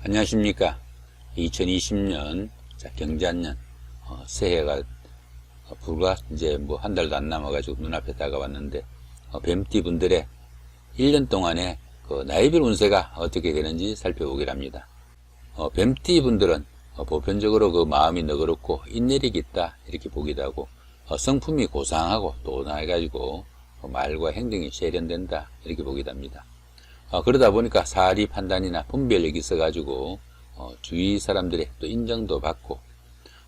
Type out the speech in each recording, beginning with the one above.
안녕하십니까. 2020년 경자년 새해가 불과 이제 뭐 한 달도 안 남아가지고 눈앞에 다가왔는데 뱀띠 분들의 1년 동안의 그 나이별 운세가 어떻게 되는지 살펴보기로 합니다. 뱀띠 분들은 보편적으로 그 마음이 너그럽고 인내력이 있다 이렇게 보기도 하고 성품이 고상하고 또나해가지고 말과 행동이 세련된다 이렇게 보기도 합니다. 그러다 보니까 사리 판단이나 분별력이 있어가지고 주위 사람들의 또 인정도 받고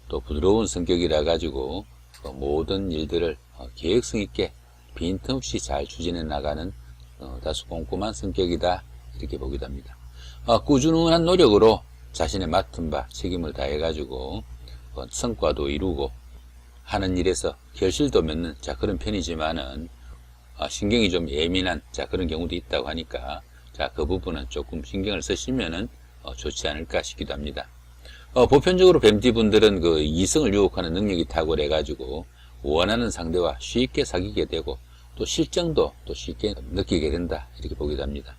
또 부드러운 성격이라 가지고 모든 일들을 계획성 있게 빈틈없이 잘 추진해 나가는 다소 꼼꼼한 성격이다 이렇게 보기도 합니다. 꾸준한 노력으로 자신의 맡은 바 책임을 다해 가지고 성과도 이루고 하는 일에서 결실도 맺는 그런 편이지만은 신경이 좀 예민한 그런 경우도 있다고 하니까 그 부분은 조금 신경을 쓰시면은 좋지 않을까 싶기도 합니다. 보편적으로 뱀띠 분들은 그 이성을 유혹하는 능력이 탁월해 가지고 원하는 상대와 쉽게 사귀게 되고 또 실정도 또 쉽게 느끼게 된다 이렇게 보기도 합니다.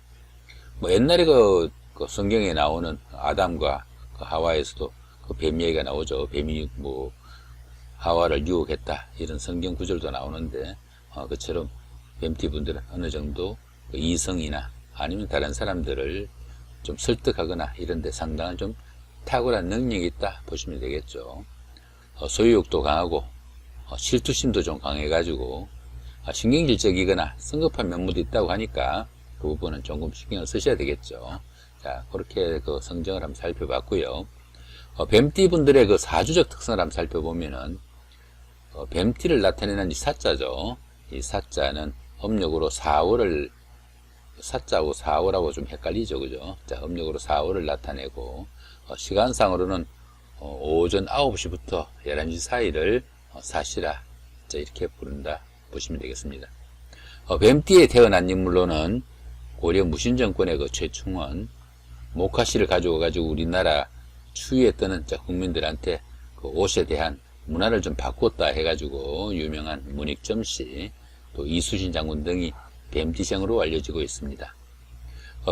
옛날에 그 성경에 나오는 아담과 하와에서도 그 뱀 얘기가 나오죠. 뱀이 하와를 유혹했다 이런 성경 구절도 나오는데 그처럼 뱀띠 분들은 어느 정도 그 이성이나 아니면 다른 사람들을 좀 설득하거나 이런 데 상당한 좀 탁월한 능력이 있다 보시면 되겠죠. 소유욕도 강하고 실투심도 좀 강해가지고 신경질적이거나 성급한 면모도 있다고 하니까 그 부분은 조금 신경을 쓰셔야 되겠죠. 그렇게 그 성정을 한번 살펴봤고요. 뱀띠 분들의 그 사주적 특성을 한번 살펴보면은 뱀띠를 나타내는 이 사자죠. 이 사자는 음력으로 4월을 사자하고 4월하고 좀 헷갈리죠, 그죠? 음력으로 4월을 나타내고 시간상으로는 오전 9시부터 11시 사이를 사시라 이렇게 부른다 보시면 되겠습니다. 뱀띠에 태어난 인물로는 고려 무신정권의 그 최충원 목화씨를 가지고 우리나라 추위에 떠는 국민들한테 그 옷에 대한 문화를 좀 바꿨다 해가지고 유명한 문익점씨 또 이수신 장군 등이 뱀띠생으로 알려지고 있습니다.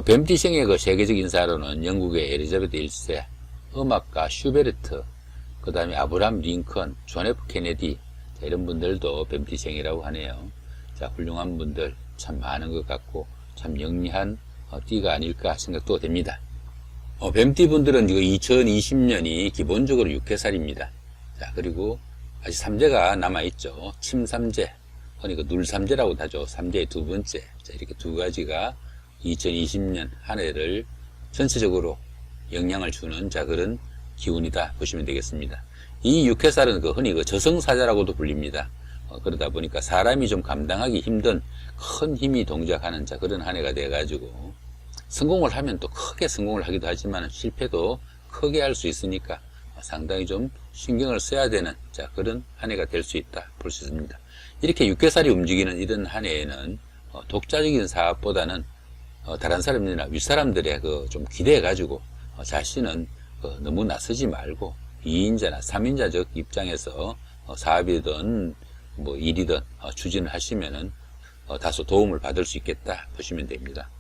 뱀띠생의 그 세계적 인사로는 영국의 엘리자베트 1세, 음악가 슈베르트, 그 다음에 아브라함 링컨, 존 F 케네디 이런 분들도 뱀띠생이라고 하네요. 훌륭한 분들 참 많은 것 같고 참 영리한 띠가 아닐까 생각도 됩니다. 뱀띠 분들은 2020년이 기본적으로 6회살입니다. 그리고 아직 삼재가 남아있죠. 침삼재, 그러니까 눌삼재라고도 하죠. 삼재의 두 번째. 이렇게 두 가지가 2020년 한 해를 전체적으로 영향을 주는 그런 기운이다 보시면 되겠습니다. 이 육해살은 흔히 저승사자라고도 불립니다. 그러다 보니까 사람이 좀 감당하기 힘든 큰 힘이 동작하는 그런 한 해가 돼가지고 성공을 하면 또 크게 성공을 하기도 하지만 실패도 크게 할 수 있으니까 상당히 좀 신경을 써야 되는 그런 한 해가 될 수 있다 볼 수 있습니다. 이렇게 육개살이 움직이는 이런 한 해에는 독자적인 사업보다는 다른 사람들이나 윗사람들의 좀 기대해가지고 자신은 너무 나서지 말고 2인자나 3인자적 입장에서 사업이든 일이든 추진을 하시면은 다소 도움을 받을 수 있겠다 보시면 됩니다.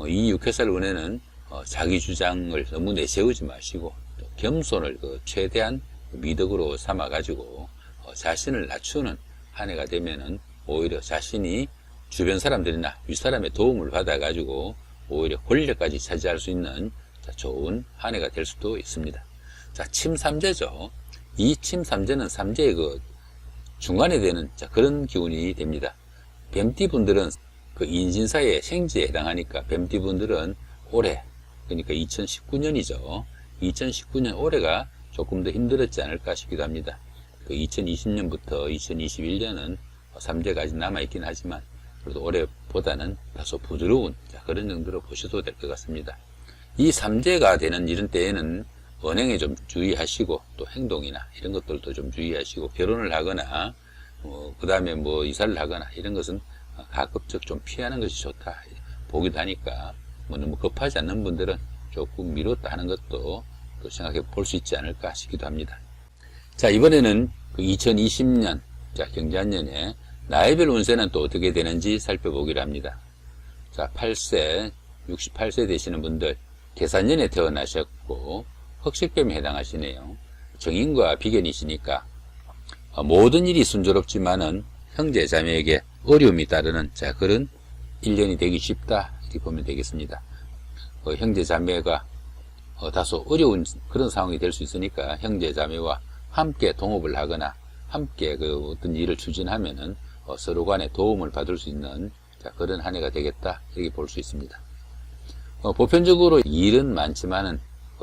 이 육회살 운에는 자기 주장을 너무 내세우지 마시고 또 겸손을 최대한 미덕으로 삼아가지고 자신을 낮추는 한 해가 되면은 오히려 자신이 주변 사람들이나 윗사람의 도움을 받아가지고 오히려 권력까지 차지할 수 있는 좋은 한 해가 될 수도 있습니다. 침삼재죠. 이 침삼재는 삼재의 중간에 되는 그런 기운이 됩니다. 뱀띠 분들은 인신사의 생지에 해당하니까 뱀띠 분들은 올해, 그러니까 2019년이죠. 2019년 올해가 조금 더 힘들었지 않을까 싶기도 합니다. 2020년부터 2021년은 삼재가 아직 남아있긴 하지만 그래도 올해보다는 다소 부드러운 그런 정도로 보셔도 될 것 같습니다. 이 삼재가 되는 이런 때에는 언행에 좀 주의하시고 또 행동이나 이런 것들도 좀 주의하시고 결혼을 하거나 그 다음에 이사를 하거나 이런 것은 가급적 좀 피하는 것이 좋다 보기도 하니까 너무 급하지 않는 분들은 조금 미뤘다 하는 것도 또 생각해 볼 수 있지 않을까 싶기도 합니다. 이번에는 2020년 경자년에 나이별 운세는 또 어떻게 되는지 살펴보기로 합니다. 8세, 68세 되시는 분들 계산년에 태어나셨고 흑색뱀에 해당하시네요. 정인과 비견이시니까 모든 일이 순조롭지만은 형제 자매에게 어려움이 따르는 그런 1년이 되기 쉽다 이렇게 보면 되겠습니다. 형제 자매가 다소 어려운 그런 상황이 될 수 있으니까 형제 자매와 함께 동업을 하거나 함께 어떤 일을 추진하면은 서로 간에 도움을 받을 수 있는 그런 한 해가 되겠다 이렇게 볼 수 있습니다. 보편적으로 일은 많지만은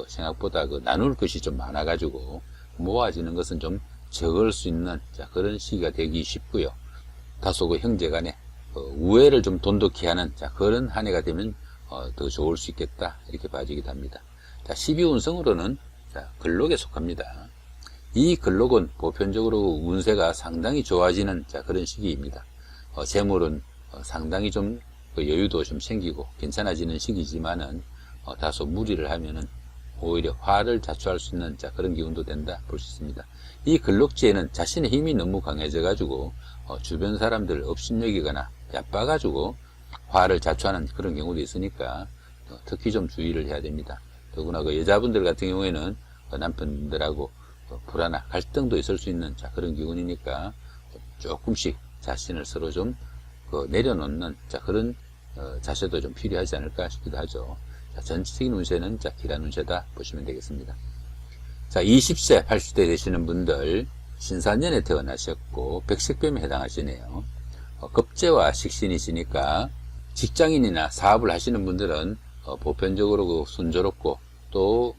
생각보다 나눌 것이 좀 많아가지고 모아지는 것은 좀 적을 수 있는 그런 시기가 되기 쉽고요. 다소 형제 간에 우애를 좀 돈독히 하는 그런 한 해가 되면 더 좋을 수 있겠다 이렇게 봐지기도 합니다. 12운성으로는 근록에 속합니다. 이 근록은 보편적으로 운세가 상당히 좋아지는 그런 시기입니다. 재물은 상당히 좀 여유도 좀 생기고 괜찮아지는 시기지만은 다소 무리를 하면은 오히려 화를 자초할 수 있는 그런 기운도 된다 볼 수 있습니다. 이 근록지에는 자신의 힘이 너무 강해져 가지고 주변 사람들 업신여기거나 얕봐 가지고 화를 자초하는 그런 경우도 있으니까 특히 좀 주의를 해야 됩니다. 더구나 여자분들 같은 경우에는 남편들하고 불화나 갈등도 있을 수 있는 그런 기운이니까 조금씩 자신을 서로 좀 내려놓는 그런 자세도 좀 필요하지 않을까 싶기도 하죠. 전체적인 운세는 기란 운세다 보시면 되겠습니다. 20세, 80대 되시는 분들 신사년에 태어나셨고 백색뱀에 해당하시네요. 급제와 식신이시니까 직장인이나 사업을 하시는 분들은 보편적으로 순조롭고 또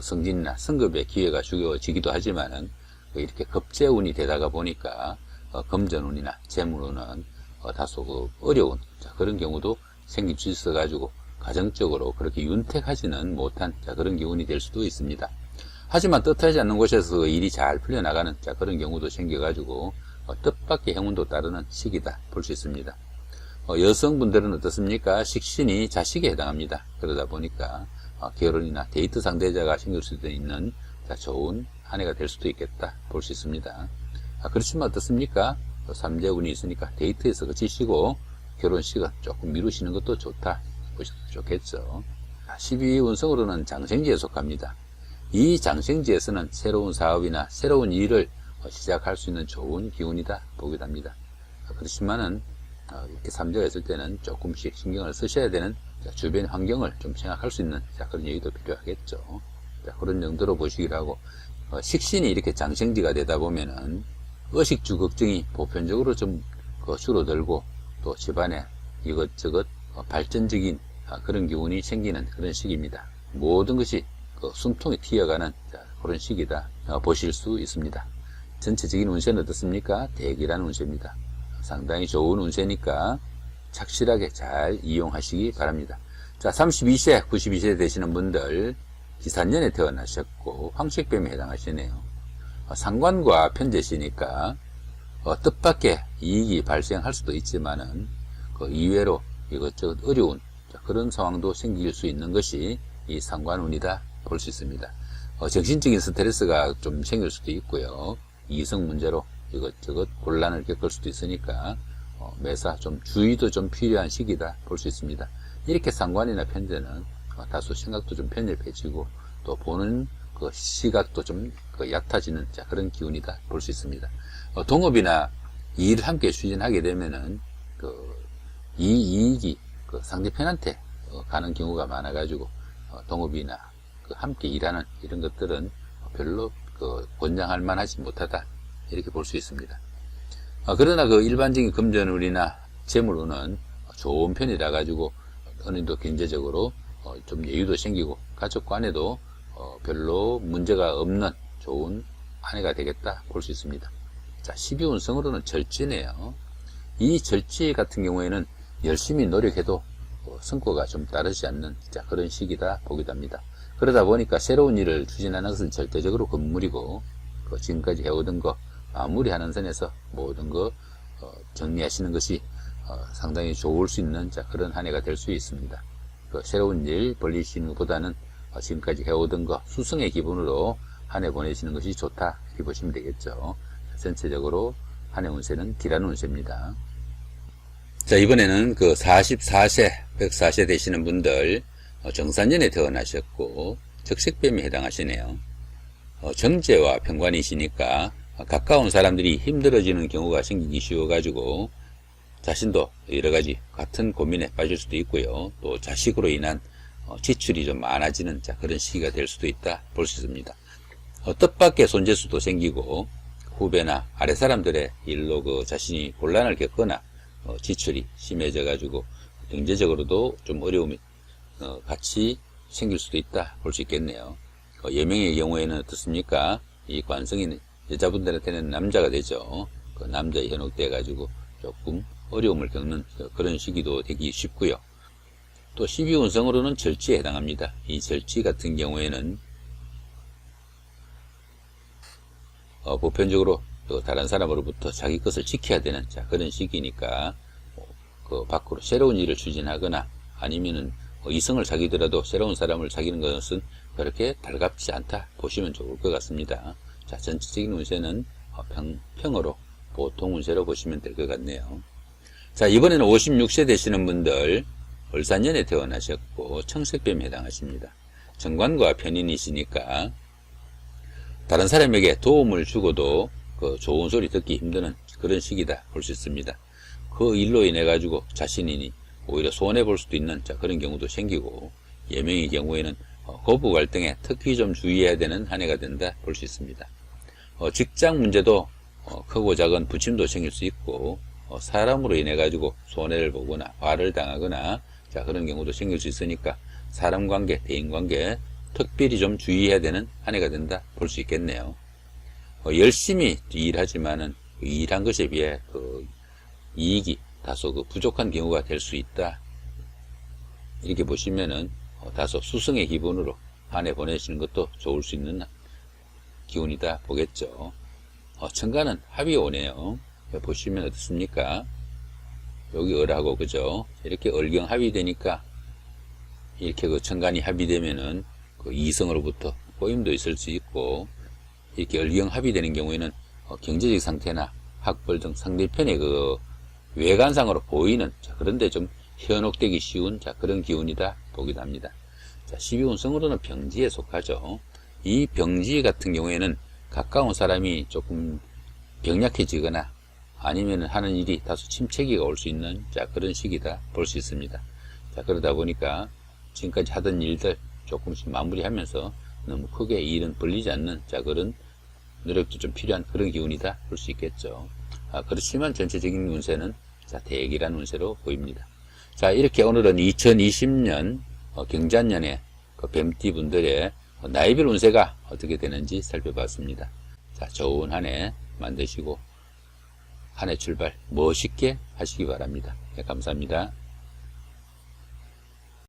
승진이나 승급의 기회가 주어지기도 하지만은 이렇게 급제운이 되다가 보니까 금전운이나 재물운은 다소 어려운 그런 경우도 생길 수 있어 가지고 가정적으로 그렇게 윤택하지는 못한 그런 기운이 될 수도 있습니다. 하지만 뜻하지 않는 곳에서 일이 잘 풀려나가는 그런 경우도 생겨 가지고 뜻밖의 행운도 따르는 시기다 볼 수 있습니다. 여성분들은 어떻습니까? 식신이 자식에 해당합니다. 그러다 보니까 결혼이나 데이트 상대자가 생길 수도 있는 좋은 한 해가 될 수도 있겠다 볼 수 있습니다. 그렇지만 어떻습니까? 3대운이 있으니까 데이트에서 그치시고 결혼식은 조금 미루시는 것도 좋다 보셔도 좋겠죠. 12운성으로는 장생지에 속합니다. 이 장생지에서는 새로운 사업이나 새로운 일을 시작할 수 있는 좋은 기운이다 보기도 합니다. 그렇지만은 이렇게 3대가 있을 때는 조금씩 신경을 쓰셔야 되는 주변 환경을 좀 생각할 수 있는 그런 여유도 필요하겠죠. 그런 정도로 보시기로 하고 식신이 이렇게 장생지가 되다 보면은 의식주 걱정이 보편적으로 좀 줄어들고 또 집안에 이것저것 발전적인 그런 기운이 생기는 그런 시기입니다. 모든 것이 숨통이 튀어가는 그런 시기다 보실 수 있습니다. 전체적인 운세는 어떻습니까? 대기라는 운세입니다. 상당히 좋은 운세니까 착실하게 잘 이용하시기 바랍니다. 32세, 92세 되시는 분들 기산년에 태어나셨고 황색뱀에 해당하시네요. 상관과 편제시니까 뜻밖의 이익이 발생할 수도 있지만은 이외로 이것저것 어려운 그런 상황도 생길 수 있는 것이 이 상관운이다 볼 수 있습니다. 정신적인 스트레스가 좀 생길 수도 있고요. 이성 문제로 이것저것 곤란을 겪을 수도 있으니까 매사 좀 주의도 좀 필요한 시기다 볼 수 있습니다. 이렇게 상관이나 편제는 다소 생각도 좀 편협해지고 또 보는 시각도 좀 얕아지는 그런 기운이다 볼 수 있습니다. 동업이나 일을 함께 추진하게 되면은 이 이익이 상대편한테 가는 경우가 많아가지고 동업이나 함께 일하는 이런 것들은 별로 권장할 만하지 못하다 이렇게 볼 수 있습니다. 그러나 일반적인 금전운이나 재물운은 좋은 편이라 가지고 어느 정도 경제적으로 좀 여유도 생기고 가족 간에도 별로 문제가 없는 좋은 한 해가 되겠다 볼 수 있습니다. 12운성으로는 절지네요. 이 절지 같은 경우에는 열심히 노력해도 성과가 좀 따르지 않는 그런 시기다 보기도 합니다. 그러다 보니까 새로운 일을 추진하는 것은 절대적으로 금물이고 지금까지 해오던 거 마무리하는 선에서 모든 거 정리하시는 것이 상당히 좋을 수 있는 그런 한 해가 될 수 있습니다. 새로운 일 벌리시는 것보다는 지금까지 해오던 거 수성의 기분으로 한 해 보내시는 것이 좋다 이렇게 보시면 되겠죠. 전체적으로 한 해 운세는 기란 운세입니다. 이번에는 44세, 104세 되시는 분들 정산년에 태어나셨고 적색뱀에 해당하시네요. 정제와 편관이시니까 가까운 사람들이 힘들어지는 경우가 생기기 쉬워가지고 자신도 여러가지 같은 고민에 빠질 수도 있고요. 또 자식으로 인한 지출이 좀 많아지는 그런 시기가 될 수도 있다 볼 수 있습니다. 뜻밖의 손재수도 생기고 후배나 아래 사람들의 일로 자신이 곤란을 겪거나 지출이 심해져 가지고 경제적으로도 좀 어려움이 같이 생길 수도 있다 볼 수 있겠네요. 여명의 경우에는 어떻습니까? 이 관성인 여자분들한테는 남자가 되죠. 그 남자에 현혹돼 가지고 조금 어려움을 겪는 그런 시기도 되기 쉽고요. 또 12운성으로는 절지에 해당합니다. 이 절지 같은 경우에는 보편적으로 다른 사람으로부터 자기 것을 지켜야 되는 그런 시기니까 그 밖으로 새로운 일을 추진하거나 아니면은 이성을 사귀더라도 새로운 사람을 사귀는 것은 그렇게 달갑지 않다 보시면 좋을 것 같습니다. 전체적인 운세는 평으로 보통 운세로 보시면 될 것 같네요. 이번에는 56세 되시는 분들 을사년에 태어나셨고 청색뱀에 해당하십니다. 정관과 편인이시니까 다른 사람에게 도움을 주고도 그 좋은 소리 듣기 힘드는 그런 시기다 볼 수 있습니다. 그 일로 인해 가지고 자신이 오히려 손해 볼 수도 있는 그런 경우도 생기고, 예명의 경우에는 고부 갈등에 특히 좀 주의해야 되는 한 해가 된다 볼 수 있습니다. 직장 문제도 크고 작은 부침도 생길 수 있고, 사람으로 인해 가지고 손해를 보거나 화를 당하거나 그런 경우도 생길 수 있으니까 사람 관계, 대인 관계 특별히 좀 주의해야 되는 한 해가 된다 볼 수 있겠네요. 열심히 일하지만은 일한 것에 비해 이익이 다소 부족한 경우가 될 수 있다. 이렇게 보시면은 다소 수성의 기분으로 한 해 보내시는 것도 좋을 수 있는 기운이다 보겠죠. 천간은 합이 오네요. 보시면 어떻습니까? 여기 을하고 그죠? 이렇게 을경 합이 되니까 이렇게 천간이 합이 되면은 이성으로부터 꼬임도 있을 수 있고, 이렇게 을경 합이 되는 경우에는 경제적 상태나 학벌 등 상대편의 외관상으로 보이는 그런데 좀 현혹되기 쉬운 그런 기운이다 보기도 합니다. 12운성으로는 병지에 속하죠. 이 병지 같은 경우에는 가까운 사람이 조금 병약해지거나 아니면 하는 일이 다소 침체기가 올 수 있는 그런 시기다 볼 수 있습니다. 그러다 보니까 지금까지 하던 일들 조금씩 마무리하면서 너무 크게 일은 벌리지 않는 그런 노력도 좀 필요한 그런 기운이다 볼 수 있겠죠. 그렇지만 전체적인 운세는 대기란 운세로 보입니다. 이렇게 오늘은 2020년 경자년의 뱀띠 분들의 나이별 운세가 어떻게 되는지 살펴봤습니다. 좋은 한 해 만드시고 한 해 출발 멋있게 하시기 바랍니다. 감사합니다.